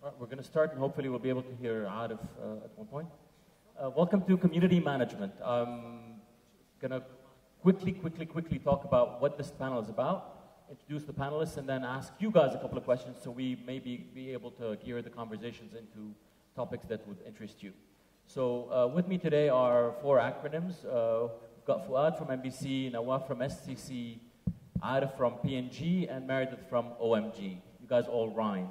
All right, we're going to start, and hopefully we'll be able to hear Arif at one point. Welcome to Community Management. I'm going to quickly talk about what this panel is about, introduce the panelists, and then ask you guys a couple of questions so we may be able to gear the conversations into topics that would interest you. So with me today are 4 acronyms. We've got Fuad from NBC, Nawaf from SCC, Arif from PNG, and Meredith from OMG. You guys all rhyme.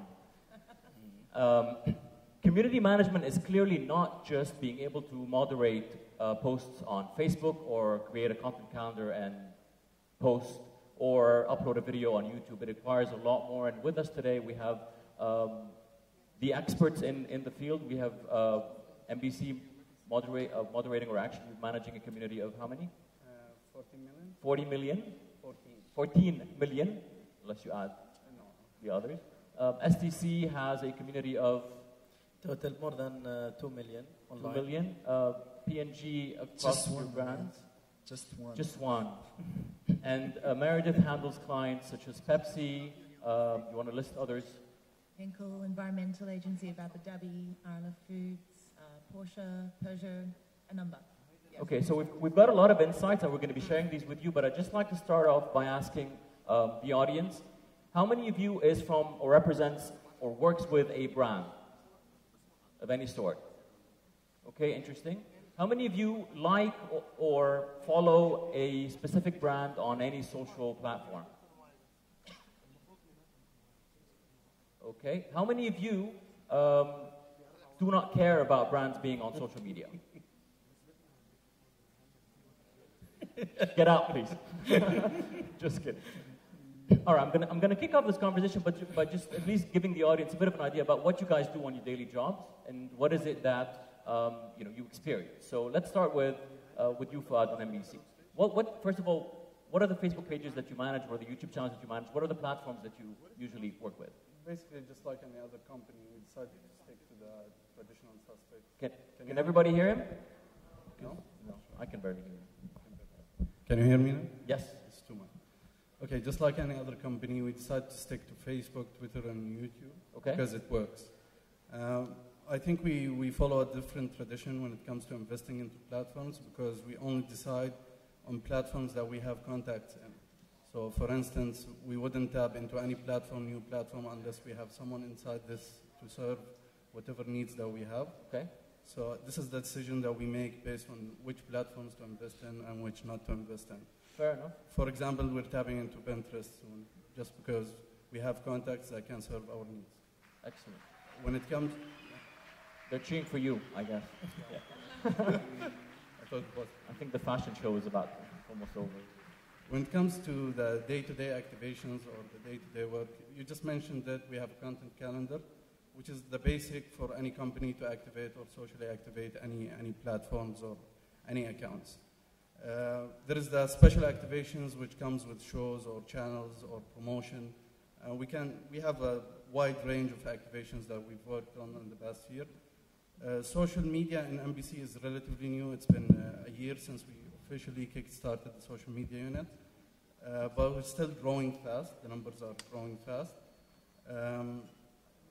Community management is clearly not just being able to moderate posts on Facebook or create a content calendar and post or upload a video on YouTube. It requires a lot more. And with us today, we have the experts in the field. We have NBC moderating or actually managing a community of how many? 40 million. 40 million? 14 million, unless you add the others. STC has a community of total more than 2 million online. 2 million. PNG across your brands. Just one. And Meredith handles clients such as Pepsi. You want to list others? Henkel Environmental Agency of Abu Dhabi, Arla Foods, Porsche, Peugeot, a number. Yes. Okay, so we've got a lot of insights, and we're going to be sharing these with you. But I'd just like to start off by asking the audience. How many of you is from or represents or works with a brand of any sort? Okay, interesting. How many of you like or follow a specific brand on any social platform? Okay. How many of you do not care about brands being on social media? Get out, please. Just kidding. All right, I'm gonna kick off this conversation, but by just at least giving the audience a bit of an idea about what you guys do on your daily jobs and what is it that you experience. So let's start with you, Fuad, on NBC. First of all, what are the Facebook pages that you manage? What are the YouTube channels that you manage? What are the platforms that you usually work with? Basically, just like any other company, we decided to stick to the traditional suspects. Can everybody hear him? No? No, I can barely hear him. Can you hear me now? Yes. It's too much. Okay, just like any other company, we decided to stick to Facebook, Twitter, and YouTube because it works. I think we follow a different tradition when it comes to investing into platforms because we only decide on platforms that we have contacts in. So, for instance, we wouldn't tap into any new platform, unless we have someone inside this to serve whatever needs that we have. Okay. So this is the decision that we make based on which platforms to invest in and which not to invest in. Fair enough. For example, we're tapping into Pinterest soon, just because we have contacts that can serve our needs. Excellent. When it comes... They're cheering for you, I guess. I thought it was. I think the fashion show is about almost over. When it comes to the day-to-day activations or the day-to-day work, you just mentioned that we have a content calendar, which is the basic for any company to activate or socially activate any platforms or any accounts. There is the special activations, which comes with shows or channels or promotion. We have a wide range of activations that we've worked on in the past year. Social media in NBC is relatively new. It's been a year since we officially kick-started the social media unit, but we're still growing fast. The numbers are growing fast.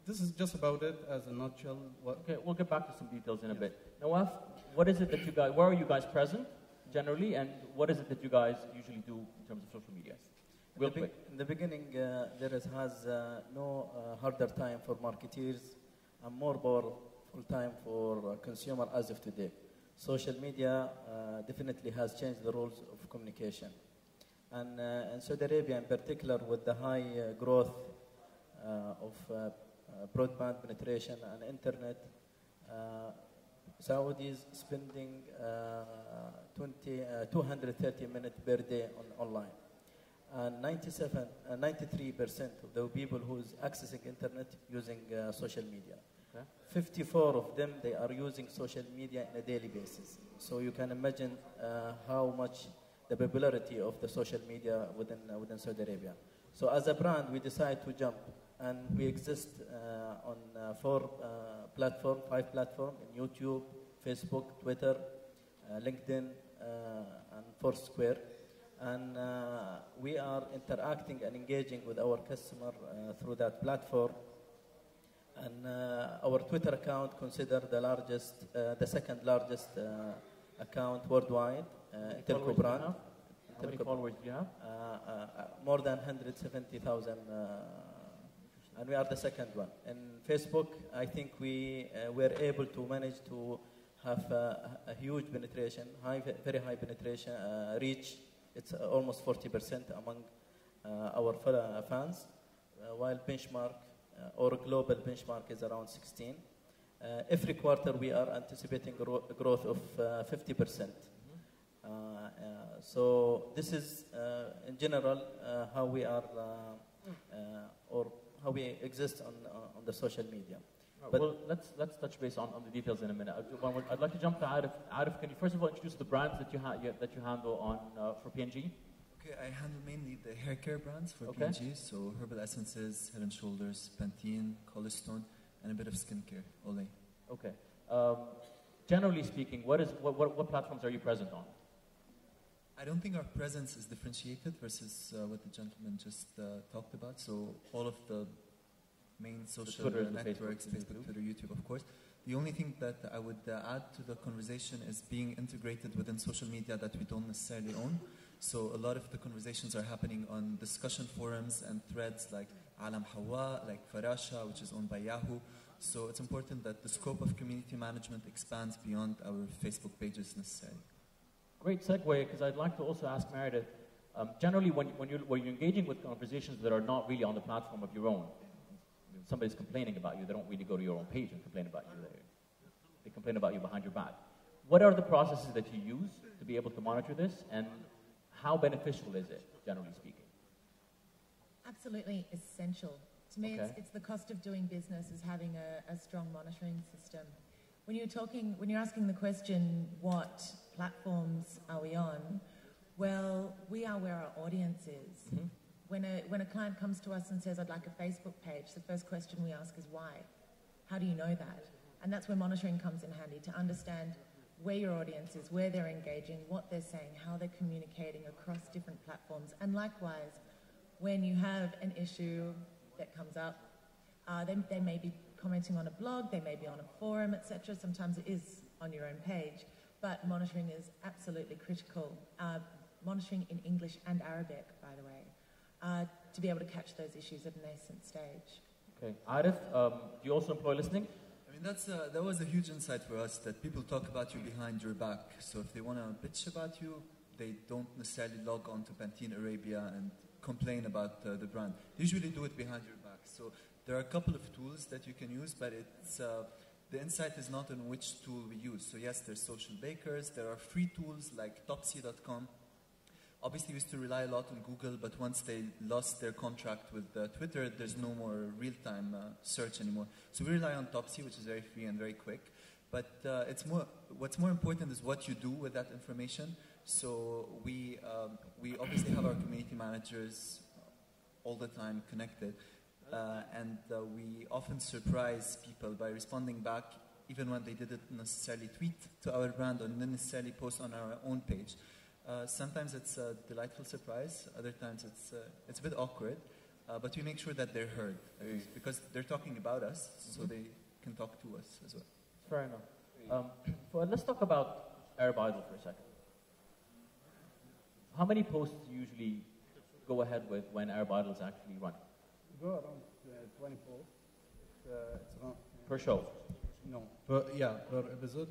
This is just about it as a nutshell. Okay, we'll get back to some details in a bit. Nawaf, what is it that you guys, where are you guys present generally, and what is it that you guys usually do in terms of social media? Real quick. In the beginning, there has no harder time for marketeers and more powerful time for consumer as of today. Social media definitely has changed the rules of communication. And in Saudi Arabia in particular, with the high growth of broadband penetration and internet, Saudis spending 230 minutes per day online. And 93% of the people who's accessing internet using social media. Okay. 54 of them, they are using social media on a daily basis. So you can imagine how much the popularity of the social media within Saudi Arabia. So as a brand, we decided to jump, and we exist on 5 platforms, in YouTube, Facebook, Twitter, LinkedIn, and Foursquare. And we are interacting and engaging with our customer through that platform. And our Twitter account considered the second largest account worldwide. Telco brand. How many followers do you have? More than 170,000, and we are the second one. In Facebook, I think we were able to manage to have a huge penetration, very high penetration, reach. It's almost 40% among our fans, while benchmark or global benchmark is around 16. Every quarter, we are anticipating a growth of 50%. So this is, in general, how we are, or how we exist on the social media. Right, well, let's touch base on the details in a minute. I'd like to jump to Arif. Arif, can you first of all introduce the brands that you handle on for P&G? Okay, I handle mainly the hair care brands for P&G, so Herbal Essences, Head and Shoulders, Pantene, Colostone, and a bit of skincare, Olay. Okay. Generally speaking, what platforms are you present on? I don't think our presence is differentiated versus what the gentleman just talked about. So all of the main social networks, Facebook, Twitter, YouTube, of course. The only thing that I would add to the conversation is being integrated within social media that we don't necessarily own. So a lot of the conversations are happening on discussion forums and threads like Alam Hawa, like Farasha, which is owned by Yahoo. So it's important that the scope of community management expands beyond our Facebook pages necessarily. Great segue, because I'd like to also ask Meredith, generally when you're engaging with conversations that are not really on the platform of your own, somebody's complaining about you, they don't really go to your own page and complain about you. They complain about you behind your back. What are the processes that you use to be able to monitor this, and how beneficial is it, generally speaking? Absolutely essential. To me, it's the cost of doing business is having a strong monitoring system. When you're asking the question, what platforms are we on? Well, we are where our audience is. Mm-hmm. When a client comes to us and says, I'd like a Facebook page, the first question we ask is why? How do you know that? And that's where monitoring comes in handy, to understand where your audience is, where they're engaging, what they're saying, how they're communicating across different platforms. And likewise, when you have an issue that comes up, they may be commenting on a blog, they may be on a forum, etc. Sometimes it is on your own page, but monitoring is absolutely critical. Monitoring in English and Arabic, by the way, to be able to catch those issues at a nascent stage. Okay. Arif, do you also employ listening? I mean, that was a huge insight for us, that people talk about you behind your back. So if they want to bitch about you, they don't necessarily log on to Pantene Arabia and complain about the brand. They usually do it behind your back. So there are a couple of tools that you can use, but it's the insight is not in which tool we use. So yes, there's social bakers. There are free tools like Topsy.com. Obviously, we used to rely a lot on Google, but once they lost their contract with Twitter, there's no more real-time search anymore. So we rely on Topsy, which is very free and very quick. But what's more important is what you do with that information. So we obviously have our community managers all the time connected. And we often surprise people by responding back, even when they didn't necessarily tweet to our brand or didn't necessarily post on our own page. Sometimes it's a delightful surprise. Other times it's a bit awkward. But we make sure that they're heard because they're talking about us, so they can talk to us as well. Fair enough. Well, let's talk about Arab Idol for a second. How many posts do you usually go ahead with when Arab Idol is actually running? We go around 20 posts. It's around per show? No, per episode.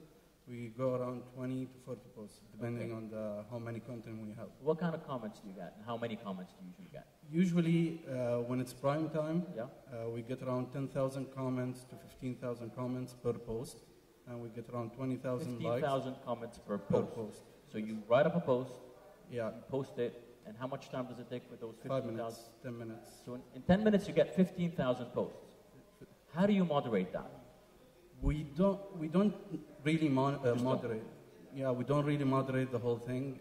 We go around 20 to 40 posts, depending on how many content we have. What kind of comments do you get, and how many comments do you usually get? Usually, when it's prime time, we get around 10,000 comments to 15,000 comments per post, and we get around 20,000 likes. 15,000 comments per post. So you write up a post, you post it, and how much time does it take for those 15,000? 5 minutes, 10 minutes. So in 10 minutes, you get 15,000 posts. How do you moderate that? We don't really moderate. Yeah, we don't really moderate the whole thing.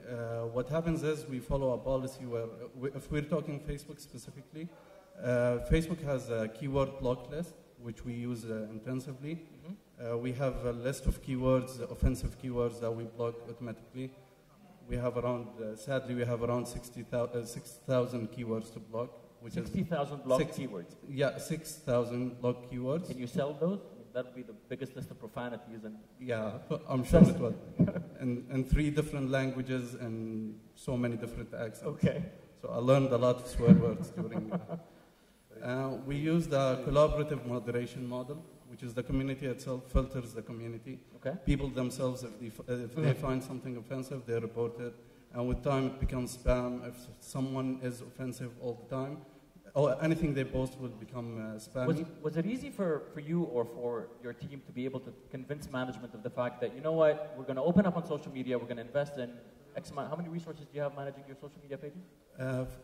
What happens is we follow a policy where, if we're talking Facebook specifically, Facebook has a keyword block list, which we use intensively. Mm-hmm. We have a list of keywords, offensive keywords that we block automatically. We have around, sadly, we have around 6,000 keywords to block. which 60,000 blog keywords. Yeah, 6,000 blog keywords. Can you sell those? I mean, that would be the biggest list of profanities. And yeah, I'm sure it will. In 3 different languages and so many different accents. Okay. So I learned a lot of swear words during that. We use the collaborative moderation model, which is the community itself filters the community. Okay. People themselves, if they find something offensive, they report it. And with time, it becomes spam. If someone is offensive all the time, or anything they post will become spammy. Was it easy for you or for your team to be able to convince management of the fact that, you know what, we're going to open up on social media, we're going to invest in X amount. How many resources do you have managing your social media pages?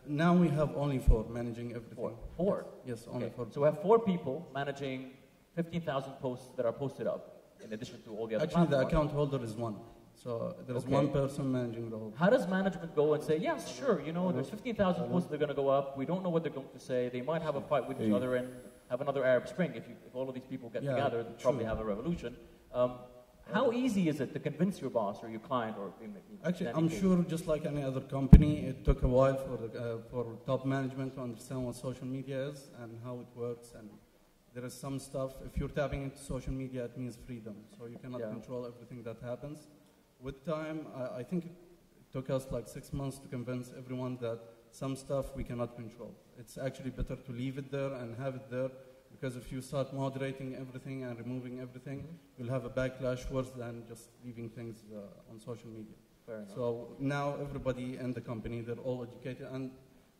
Now we have only 4 managing everything. 4? Yes, only 4. So we have 4 people managing 15,000 posts that are posted up, in addition to all the other Actually, platforms. the account holder is 1. So there's 1 person managing the whole. How does management go and say, yes, sure, you know, there's 15,000 posts that are going to go up. We don't know what they're going to say. They might have a fight with each other and have another Arab Spring. If all of these people get together, they'll probably have a revolution. How easy is it to convince your boss or your client? Or Actually, I'm sure just like any other company, it took a while for top management to understand what social media is and how it works. And there is some stuff, if you're tapping into social media, it means freedom. So you cannot control everything that happens. With time, I think it took us like 6 months to convince everyone that some stuff we cannot control. It's actually better to leave it there and have it there, because if you start moderating everything and removing everything, you'll have a backlash worse than just leaving things on social media. Fair enough. So now everybody in the company, they're all educated. And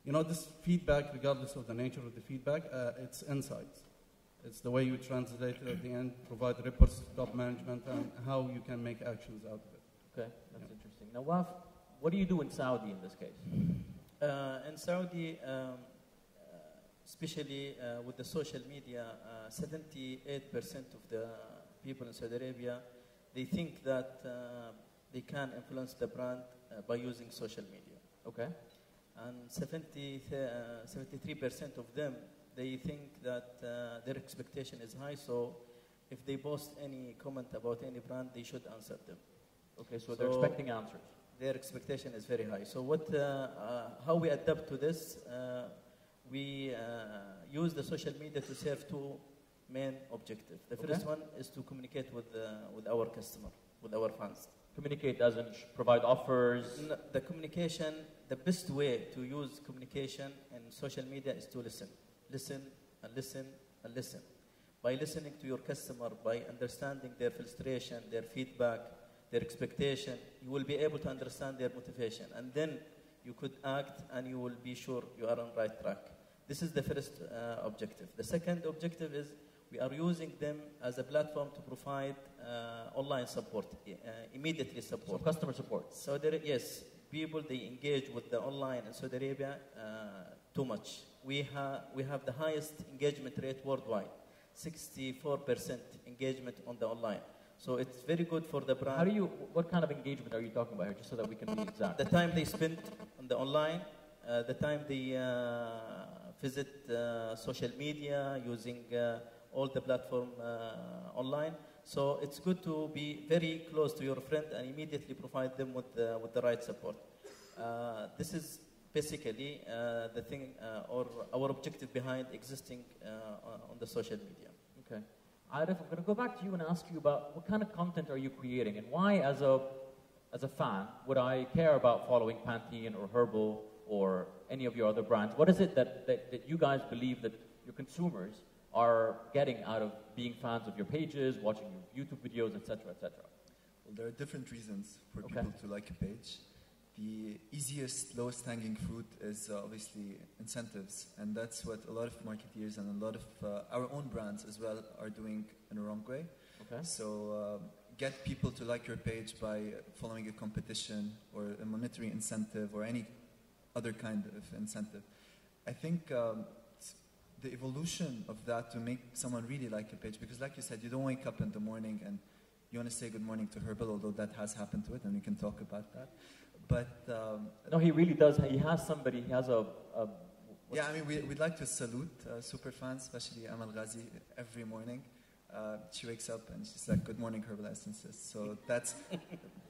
you know, this feedback, regardless of the nature of the feedback, it's insights. It's the way you translate it at the end, provide reports to top management, and how you can make actions out of it. Okay, that's interesting. Now, Waf, what do you do in Saudi in this case? In Saudi, especially with the social media, 78% of the people in Saudi Arabia, they think that they can influence the brand by using social media. Okay. And 73% of them, they think that their expectation is high, so if they post any comment about any brand, they should answer them. Okay, so they're expecting answers. Their expectation is very high. So how we adapt to this, we use the social media to serve 2 main objectives. The first one is to communicate with our customer, with our fans. Communicate as in provide offers? No, the communication, the best way to use communication in social media is to listen. Listen and listen and listen. By listening to your customer, by understanding their frustration, their feedback, their expectation, you will be able to understand their motivation. And then you could act and you will be sure you are on the right track. This is the first objective. The second objective is we are using them as a platform to provide online support, immediately support. So customer support. So yes, people, they engage with the online in Saudi Arabia too much. We have the highest engagement rate worldwide, 64% engagement on the online. So it's very good for the brand. What kind of engagement are you talking about here, just so that we can be exact? The time they spend on the online, the time they visit social media, using all the platform online. So it's good to be very close to your friend and immediately provide them with the right support. This is basically the thing or our objective behind existing on the social media. Okay. Arif, I'm going to go back to you and ask you about what kind of content are you creating, and why, as a fan, would I care about following Pantene or Herbal or any of your other brands? What is it that you guys believe that your consumers are getting out of being fans of your pages, watching your YouTube videos, etc., etc.? Well, there are different reasons for people to like a page. The easiest, lowest hanging fruit is obviously incentives, and that's what a lot of marketeers and a lot of our own brands as well are doing in a wrong way. Okay. So get people to like your page by following a competition or a monetary incentive or any other kind of incentive. I think the evolution of that to make someone really like a page, because like you said, you don't wake up in the morning and you want to say good morning to Herbal, although that has happened to it, and we can talk about that. But no, he really does. He has somebody. He has a yeah, I mean, we'd like to salute super fans, especially Amal Ghazi, every morning. She wakes up and she's like, "Good morning, Herbal Essences." So that's,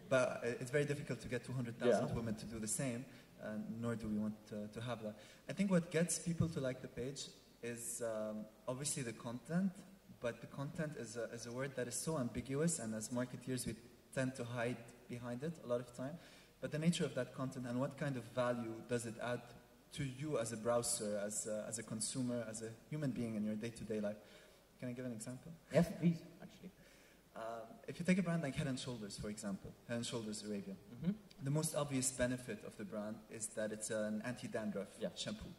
but it's very difficult to get 200,000 women to do the same. nor do we want to have that. I think what gets people to like the page is obviously the content, but the content is a word that is so ambiguous, and as marketeers we tend to hide behind it a lot of time. But the nature of that content and what kind of value does it add to you as a browser, as a consumer, as a human being in your day-to-day life. Can I give an example? Yes, please, actually. If you take a brand like Head & Shoulders, for example, Head & Shoulders Arabia, the most obvious benefit of the brand is that it's an anti-dandruff shampoo.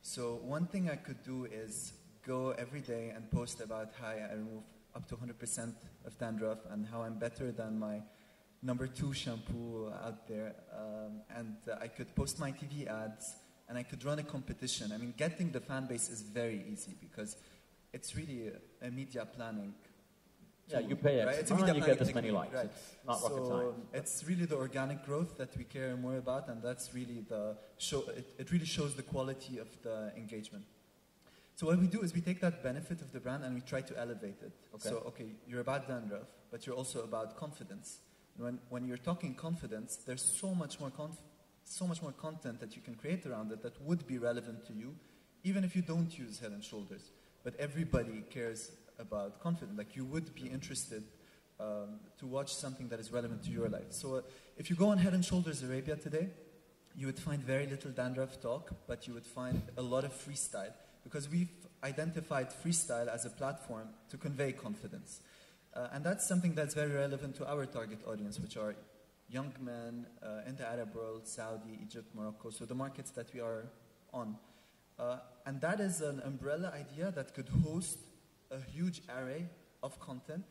So one thing I could do is go every day and post about how I remove up to 100% of dandruff and how I'm better than my number 2 shampoo out there. And I could post my TV ads, and I could run a competition. I mean, getting the fan base is very easy because it's really a media planning tool, you pay right? extra, and you get this many likes. Right. It's not rocket science. It's really the organic growth that we care more about, and that's really the show. It really shows the quality of the engagement. So what we do is we take that benefit of the brand and we try to elevate it. Okay. So, you're about dandruff, but you're also about confidence. When you're talking confidence, there's so much more content that you can create around it that would be relevant to you, even if you don't use Head & Shoulders. But everybody cares about confidence. Like, you would be interested to watch something that is relevant to your life. So if you go on Head & Shoulders Arabia today, you would find very little dandruff talk, but you would find a lot of freestyle, because we've identified freestyle as a platform to convey confidence. And that's something that's very relevant to our target audience, which are young men in the Arab world, Saudi, Egypt, Morocco, so the markets that we are on. And that is an umbrella idea that could host a huge array of content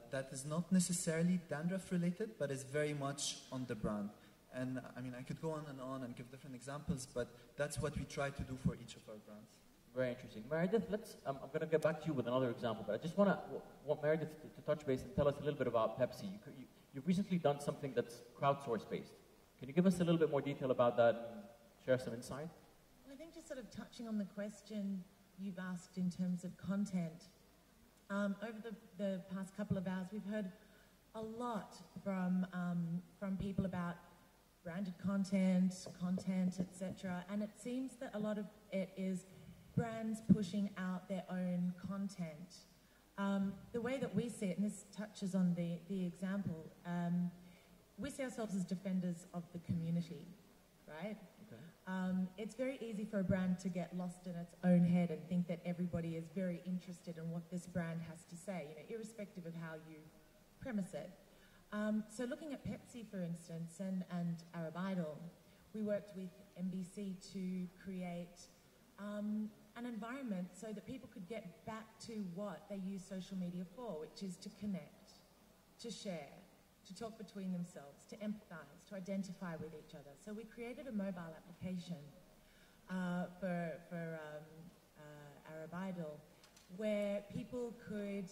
that is not necessarily dandruff related, but is very much on the brand. And I mean, I could go on and give different examples, but that's what we try to do for each of our brands. Very interesting. Meredith, I'm going to get back to you with another example, but I just want Meredith to touch base and tell us a little bit about Pepsi. You've recently done something that's crowdsource based. Can you give us a little bit more detail about that and share some insight? I think just sort of touching on the question you've asked in terms of content, over the past couple of hours, we've heard a lot from people about branded content, etc. And it seems that a lot of it is brands pushing out their own content. The way that we see it, and this touches on the example, we see ourselves as defenders of the community, right? Okay. It's very easy for a brand to get lost in its own head and think that everybody is very interested in what this brand has to say, irrespective of how you premise it. So looking at Pepsi, for instance, and Arab Idol, we worked with NBC to create an environment so that people could get back to what they use social media for, which is to connect, to share, to talk between themselves, to empathize, to identify with each other. So we created a mobile application for Arab Idol where people could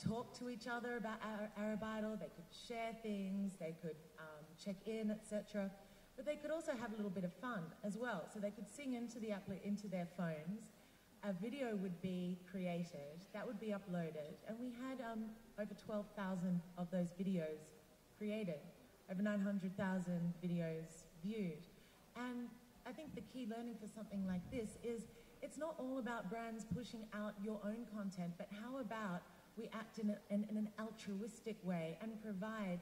talk to each other about Arab Idol, they could share things, they could check in, etc. But they could also have a little bit of fun as well. So they could sing into their phones. A video would be created, that would be uploaded, and we had over 12,000 of those videos created, over 900,000 videos viewed. And I think the key learning for something like this is it's not all about brands pushing out your own content, but how about we act in an altruistic way and provide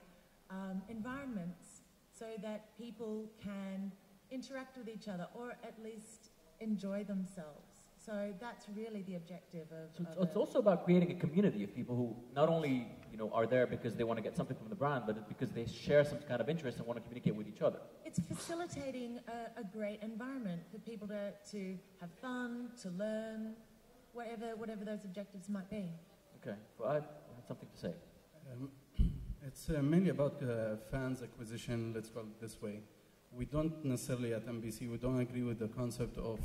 environments so that people can interact with each other or at least enjoy themselves. So that's really the objective of it's also about creating a community of people who not only are there because they want to get something from the brand, but because they share some kind of interest and want to communicate with each other. It's facilitating a great environment for people to have fun, to learn, whatever those objectives might be. Okay, well, I have something to say. It's mainly about fans acquisition, let's call it this way. We don't necessarily at NBC, we don't agree with the concept of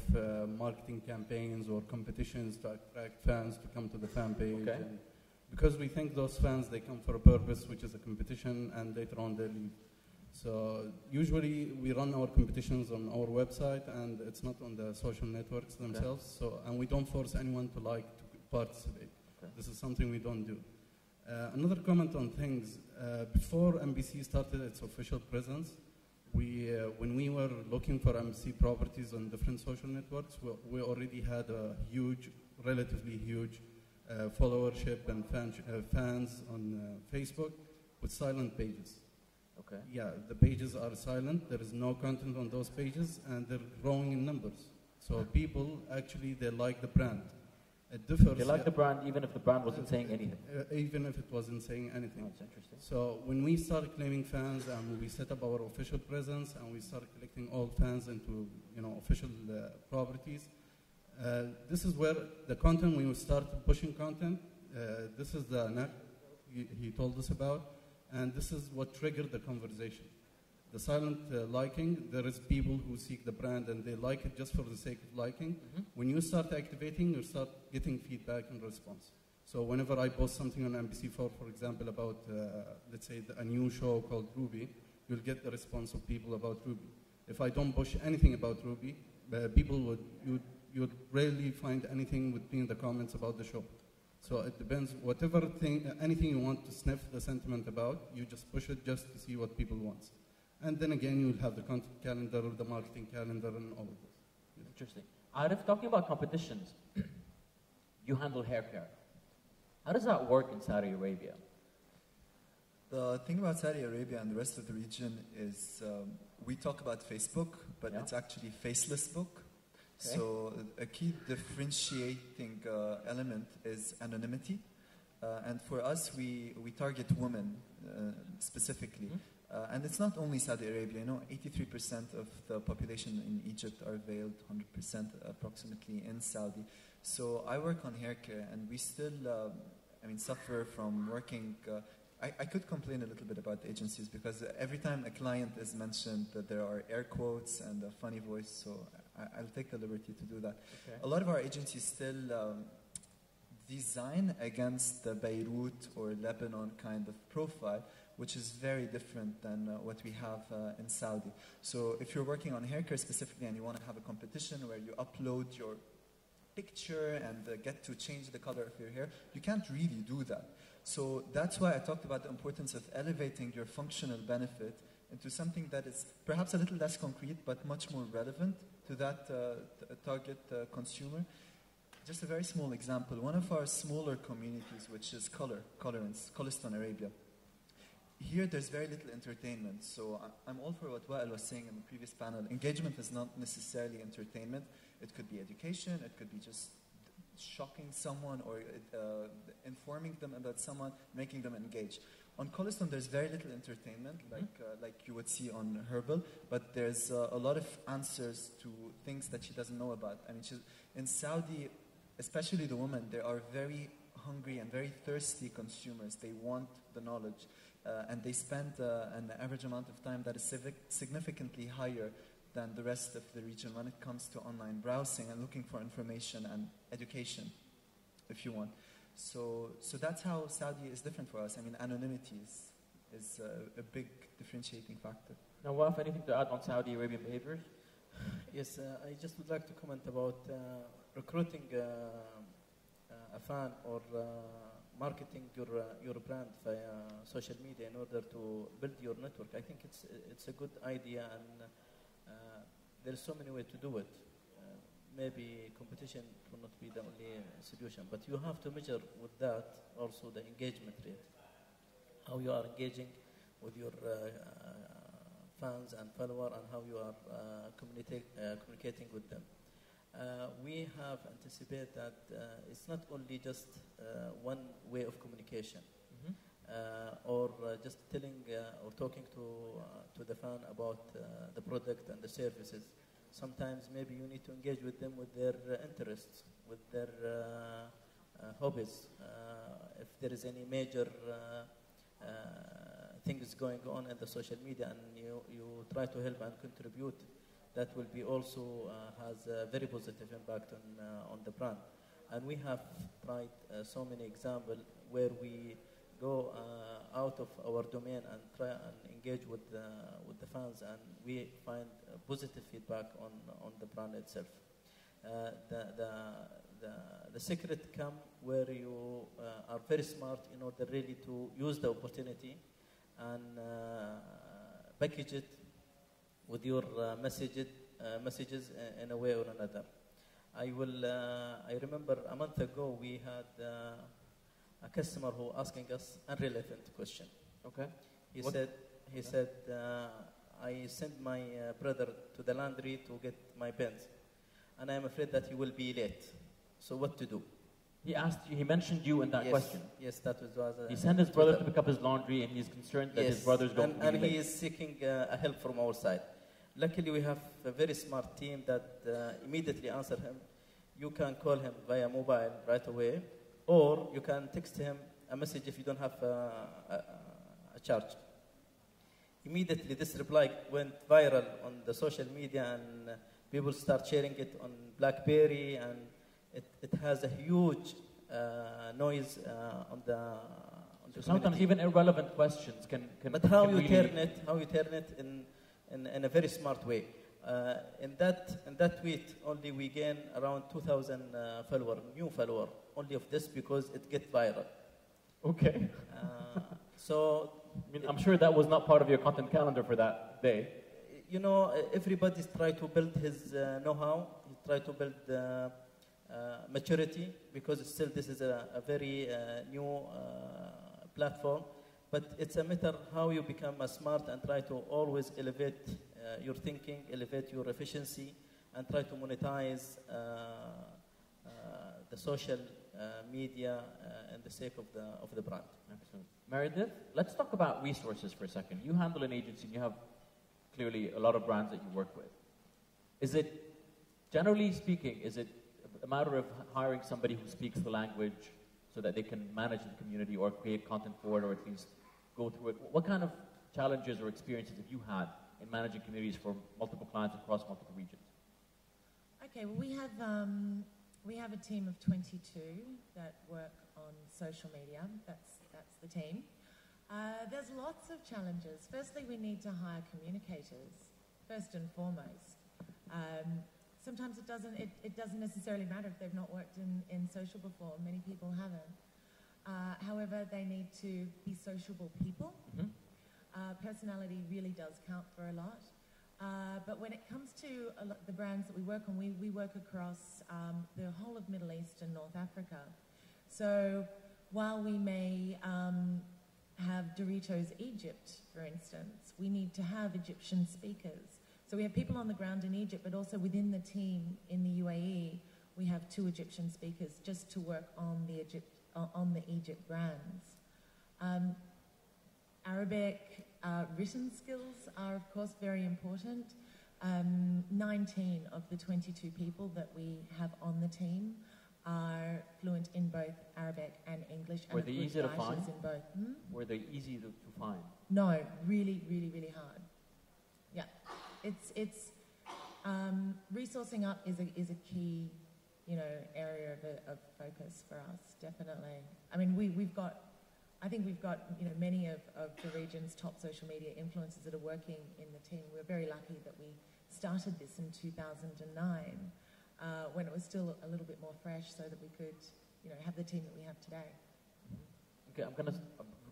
marketing campaigns or competitions to attract fans to come to the fan page. Okay. And because we think those fans, they come for a purpose, which is a competition, and later on they leave. So usually we run our competitions on our website, and it's not on the social networks themselves. Okay. So, and we don't force anyone to participate. Okay. This is something we don't do. Another comment on things, before NBC started its official presence, when we were looking for MC properties on different social networks, we already had a relatively huge followership and fans on Facebook with silent pages. Okay. Yeah, the pages are silent. There is no content on those pages, and they're growing in numbers. So people actually, they like the brand. It differs. They like the brand even if the brand wasn't saying anything. Even if it wasn't saying anything. Oh, that's interesting. So when we started claiming fans and we set up our official presence and we started collecting all fans into official properties, this is where the content, when we started pushing content, this is the net he told us about, and this is what triggered the conversation. The silent liking, there is people who seek the brand and they like it just for the sake of liking. Mm-hmm. When you start activating, you start getting feedback and response. So whenever I post something on MBC4, for example, about, let's say, a new show called Ruby, you'll get the response of people about Ruby. If I don't push anything about Ruby, you'd rarely find anything within the comments about the show. So it depends, anything you want to sniff the sentiment about, you just push it just to see what people want. And then again, you'll have the content calendar, the marketing calendar, and all of this. Interesting. Arif, talking about competitions, you handle hair care. How does that work in Saudi Arabia? The thing about Saudi Arabia and the rest of the region is we talk about Facebook, but it's actually faceless book. Okay. So a key differentiating element is anonymity. And for us, we target women specifically. Mm-hmm. And it's not only Saudi Arabia, 83% of the population in Egypt are veiled, 100% approximately in Saudi. So I work on hair care, and we still, suffer from working. I could complain a little bit about the agencies because every time a client is mentioned, that there are air quotes and a funny voice, so I'll take the liberty to do that. Okay. A lot of our agencies still design against the Beirut or Lebanon kind of profile, which is very different than what we have in Saudi. So if you're working on hair care specifically and you want to have a competition where you upload your picture and get to change the color of your hair, you can't really do that. So that's why I talked about the importance of elevating your functional benefit into something that is perhaps a little less concrete but much more relevant to that target consumer. Just a very small example. One of our smaller communities, which is Colorance, Kholistan, Arabia. Here, there's very little entertainment. So I'm all for what Wael was saying in the previous panel. Engagement is not necessarily entertainment. It could be education. It could be just shocking someone or informing them about someone, making them engage. On Kholistan, there's very little entertainment, like you would see on Herbal, but there's a lot of answers to things that she doesn't know about. In Saudi, especially the women, they are very hungry and very thirsty consumers. They want the knowledge. And they spend an average amount of time that is significantly higher than the rest of the region when it comes to online browsing and looking for information and education, if you want. So that's how Saudi is different for us. Anonymity is a big differentiating factor. Now, Waf, anything to add on Saudi Arabian behaviors? Yes, I just would like to comment about recruiting a fan or marketing your brand via social media in order to build your network. I think it's a good idea, and there's so many ways to do it. Maybe competition will not be the only solution, but you have to measure with that also the engagement rate, how you are engaging with your fans and followers, and how you are communicating with them. We have anticipated that it's not only just one way of communication, or just telling or talking to the fan about the product and the services. Sometimes maybe you need to engage with them with their interests, with their hobbies. If there is any major things going on in the social media and you try to help and contribute, that will be also has a very positive impact on the brand. And we have tried so many examples where we go out of our domain and try and engage with the fans, and we find positive feedback on the brand itself. The secret come where you are very smart in order really to use the opportunity and package it with your messages in a way or another. I remember a month ago we had a customer who asking us irrelevant question. Okay. He said, I sent my brother to the laundry to get my pens, and I'm afraid that he will be late. So what to do? He asked you, he mentioned you in that question. Yes, that was. He sent his brother to pick up his laundry, and he's concerned that his brother's going to be late. And he is seeking a help from our side. Luckily, we have a very smart team that immediately answer him. You can call him via mobile right away, or you can text him a message if you don't have a charge. Immediately, this reply went viral on the social media, and people start sharing it on BlackBerry, and it has a huge noise on the sometimes community. even irrelevant questions can. But how you turn it in a very smart way. In that tweet, only we gain around 2,000 new followers, only of this because it get viral. Okay. So I mean, I'm sure that was not part of your content calendar for that day. You know, everybody's try to build his know-how. He try to build maturity, because still this is a very new platform. But it's a matter how you become smart and try to always elevate your thinking, elevate your efficiency, and try to monetize the social media in the sake of the brand. Excellent. Meredith, let's talk about resources for a second. You handle an agency, and you have clearly a lot of brands that you work with. Is it, generally speaking, is it a matter of hiring somebody who speaks the language so that they can manage the community or create content for it, or at least go through it? What kind of challenges or experiences have you had in managing communities for multiple clients across multiple regions? Okay, well, we have a team of 22 that work on social media. That's the team. There's lots of challenges. Firstly, we need to hire communicators, first and foremost. Sometimes it doesn't necessarily matter if they've not worked in social before. Many people haven't. However, they need to be sociable people. Mm-hmm. Personality really does count for a lot. But when it comes to the brands that we work on, we work across the whole of Middle East and North Africa. So while we may have Doritos Egypt, for instance, we need to have Egyptian speakers. So we have people on the ground in Egypt, but also within the team in the UAE, we have 2 Egyptian speakers just to work on the Egypt brands. Arabic written skills are, of course, very important. 19 of the 22 people that we have on the team are fluent in both Arabic and English. Were they easy to find? In both. Were they easy to find? No, really, really, really hard. Yeah, it's resourcing up is a key, area of focus for us. Definitely. I mean, I think we've got many of the region's top social media influencers that are working in the team. We're very lucky that we started this in 2009. When it was still a little bit more fresh, so that we could, have the team that we have today. Okay, I've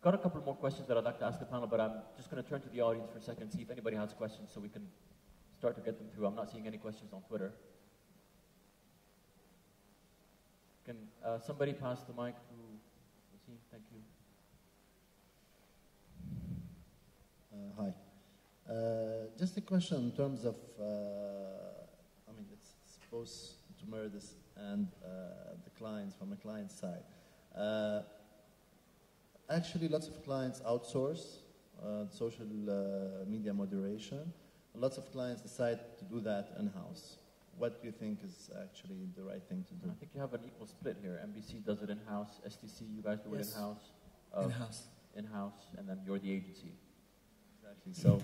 got a couple more questions that I'd like to ask the panel, but I'm just going to turn to the audience for a second, see if anybody has questions, so we can start to get them through. I'm not seeing any questions on Twitter. Can somebody pass the mic to Wasim? Thank you. Hi. Just a question in terms of, it's supposed to Meredith and the clients, from a client side. Actually, lots of clients outsource social media moderation. Lots of clients decide to do that in-house. What do you think is actually the right thing to do? I think you have an equal split here. NBC does it in-house. STC, you guys do it in-house. In-house. In-house, and then you're the agency. Exactly. So.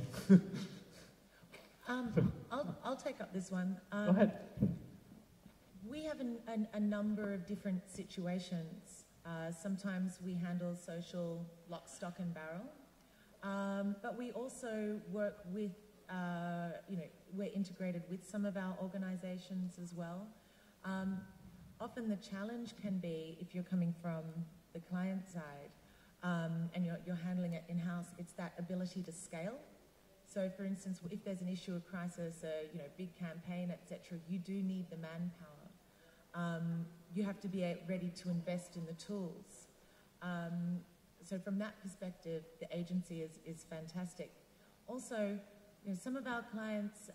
I'll take up this one. Go ahead. We have a number of different situations. Sometimes we handle social lock, stock, and barrel. But we also work with, we're integrated with some of our organizations as well. Often the challenge can be, if you're coming from the client side and you're handling it in-house, it's that ability to scale. So, for instance, if there's an issue, a crisis, a big campaign, etc., you do need the manpower. You have to be ready to invest in the tools. So, from that perspective, the agency is fantastic. Also, some of our clients,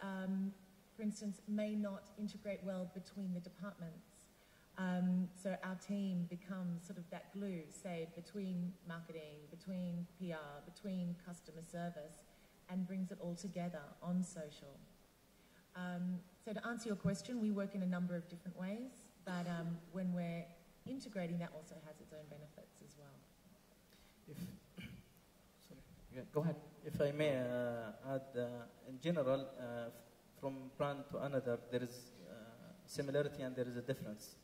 for instance, may not integrate well between the departments. So our team becomes sort of that glue, say, between marketing, between PR, between customer service, and brings it all together on social. So to answer your question, we work in a number of different ways, but when we're integrating, that also has its own benefits as well. Yeah, go ahead. If I may add, in general, from brand to another, there is similarity and there is a difference.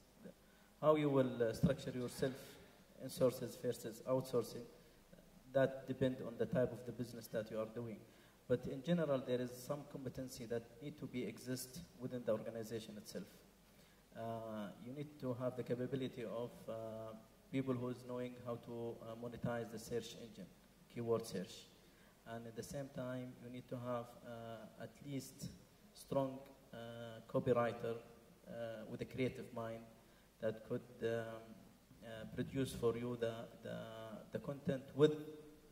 How you will structure yourself in sources versus outsourcing, that depends on the type of the business that you are doing. But in general, there is some competency that need to exist within the organization itself. You need to have the capability of people who is knowing how to monetize the search engine, keyword search. And at the same time, you need to have at least strong copywriter with a creative mind that could produce for you the content with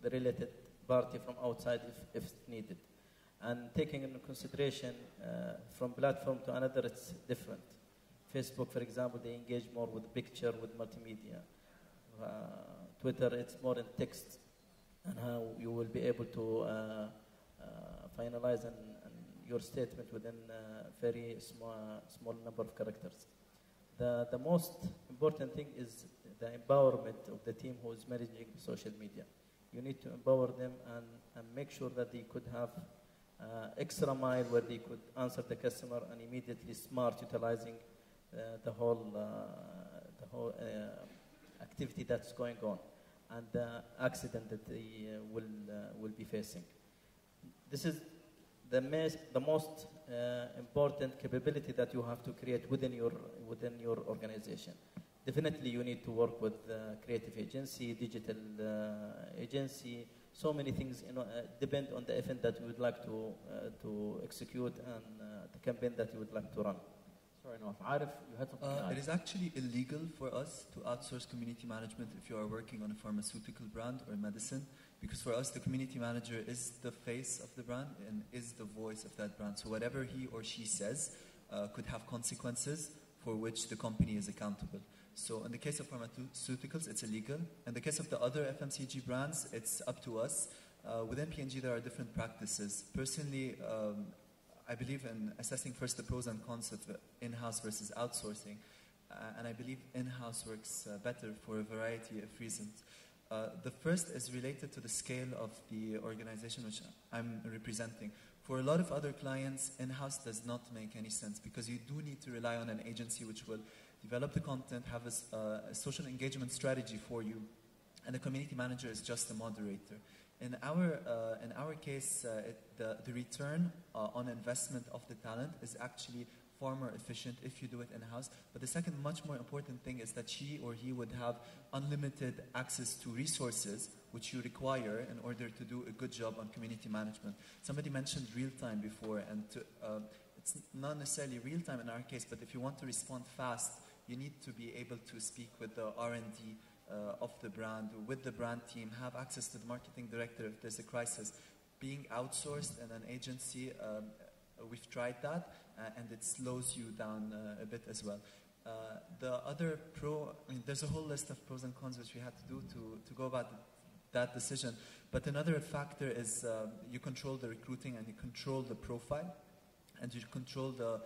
the related party from outside if needed. And taking into consideration from platform to another, it's different. Facebook, for example, they engage more with picture, with multimedia. Twitter, it's more in text, and how you will be able to finalize your statement within a very small number of characters. The most important thing is the empowerment of the team who is managing social media. You need to empower them and make sure that they could have extra mile where they could answer the customer and immediately smart utilizing the whole activity that's going on and the accident that they will be facing. This is the most important capability that you have to create within your organization. Definitely, you need to work with creative agency, digital agency. So many things depend on the event that you would like to execute and the campaign that you would like to run. Sorry, no, Arif, you had something. It is actually illegal for us to outsource community management if you are working on a pharmaceutical brand or medicine, because for us, the community manager is the face of the brand and is the voice of that brand. So whatever he or she says could have consequences for which the company is accountable. So in the case of pharmaceuticals, it's illegal. In the case of the other FMCG brands, it's up to us. Within P&G, there are different practices. Personally, I believe in assessing first the pros and cons of in-house versus outsourcing. And I believe in-house works better for a variety of reasons. The first is related to the scale of the organization which I'm representing. For a lot of other clients, in-house does not make any sense because you do need to rely on an agency which will develop the content, have a social engagement strategy for you, and the community manager is just a moderator. In our case, the return on investment of the talent is actually far more efficient if you do it in-house. But the second, much more important thing is that she or he would have unlimited access to resources which you require in order to do a good job on community management. Somebody mentioned real-time before, and it's not necessarily real-time in our case, but if you want to respond fast, you need to be able to speak with the R&D of the brand, with the brand team, have access to the marketing director if there's a crisis. Being outsourced in an agency, we've tried that, and it slows you down a bit as well. The other there's a whole list of pros and cons which we had to do to go about that decision. But another factor is you control the recruiting and you control the profile, and you control the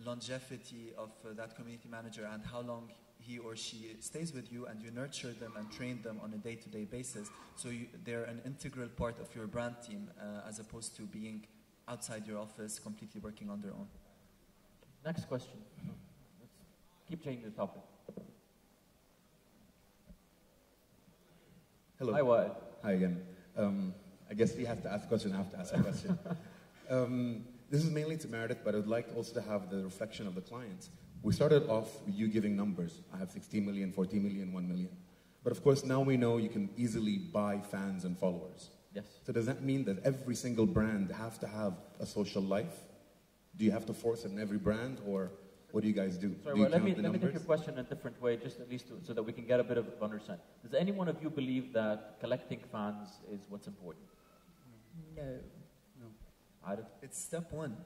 longevity of that community manager and how long he or she stays with you, and you nurture them and train them on a day-to-day basis. So they're an integral part of your brand team as opposed to being outside your office completely working on their own. Next question. Let's keep changing the topic. Hello. Hi, Wael. Hi again. I guess we have to ask a question, I have to ask a question. This is mainly to Meredith, but I would like also to have the reflection of the clients. We started off with you giving numbers. I have 16 million, 14 million, 1 million. But of course, now we know you can easily buy fans and followers. Yes. So does that mean that every single brand have to have a social life? Do you have to force it in every brand, or what do you guys do? Sorry, do you well, let me take your numbers? question in a different way, just at least so that we can get a bit of understanding. Does any one of you believe that collecting fans is what's important? No. Arif? It's step one,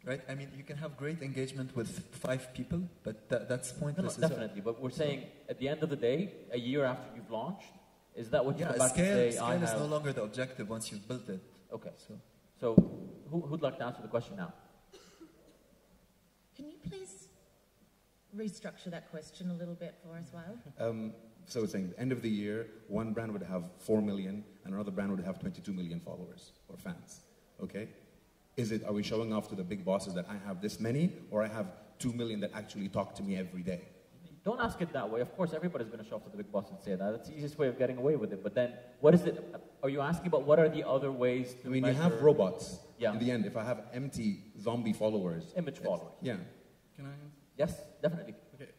right? I mean, you can have great engagement with 5 people, but that's pointless. No, definitely. But we're saying at the end of the day, a year after you've launched, is that what you come back scale, to say? scale is no longer the objective once you've built it. Okay. So who'd like to answer the question now? Can you please restructure that question a little bit for us, Wael? So it's saying, end of the year, one brand would have 4 million, and another brand would have 22 million followers or fans. Okay? Are we showing off to the big bosses that I have this many, or I have 2 million that actually talk to me every day? Don't ask it that way. Of course, everybody's going to show up to the big boss and say that. That's the easiest way of getting away with it. But then, what is it? Are you asking about what are the other ways to measure? You have robots. Yeah. In the end, if I have empty zombie followers. Image followers. Yeah. Can I answer? Yes, definitely. Okay.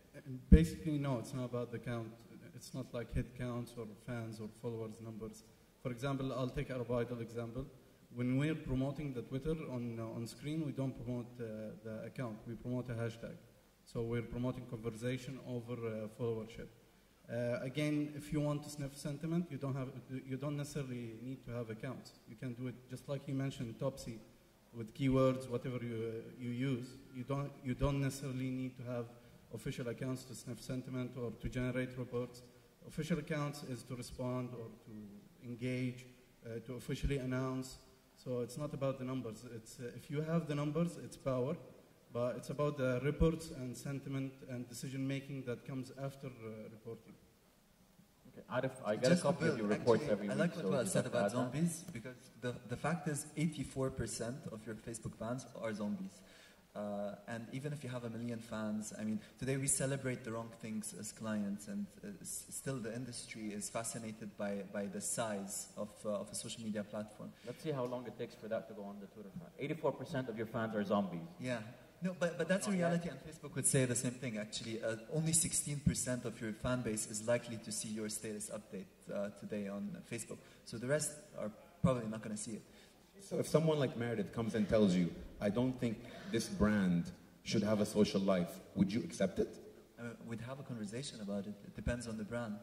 Basically, no, it's not about the count. It's not like hit counts or fans or followers numbers. For example, I'll take ArabIdol example. When we're promoting the Twitter on screen, we don't promote the account. We promote a hashtag. So we're promoting conversation over followership. Again, if you want to sniff sentiment, you don't necessarily need to have accounts. You can do it just like you mentioned, Topsy, with keywords, whatever you use. You don't necessarily need to have official accounts to sniff sentiment or to generate reports. Official accounts is to respond or to engage, to officially announce. So it's not about the numbers. It's if you have the numbers, it's power. But it's about the reports and sentiment and decision making that comes after reporting. Okay, Arif, I get a copy of your reports every week. I like what Wael said about that. zombies, because the fact is 84% of your Facebook fans are zombies. And even if you have 1 million fans, I mean, today we celebrate the wrong things as clients, and still the industry is fascinated by the size of a social media platform. Let's see how long it takes for that to go on the Twitter fan. 84% of your fans are zombies. Yeah. No, but that's a reality, and Facebook would say the same thing, actually. Only 16% of your fan base is likely to see your status update today on Facebook. So the rest are probably not going to see it. So if someone like Meredith comes and tells you, I don't think this brand should have a social life, would you accept it? We'd have a conversation about it. It depends on the brand.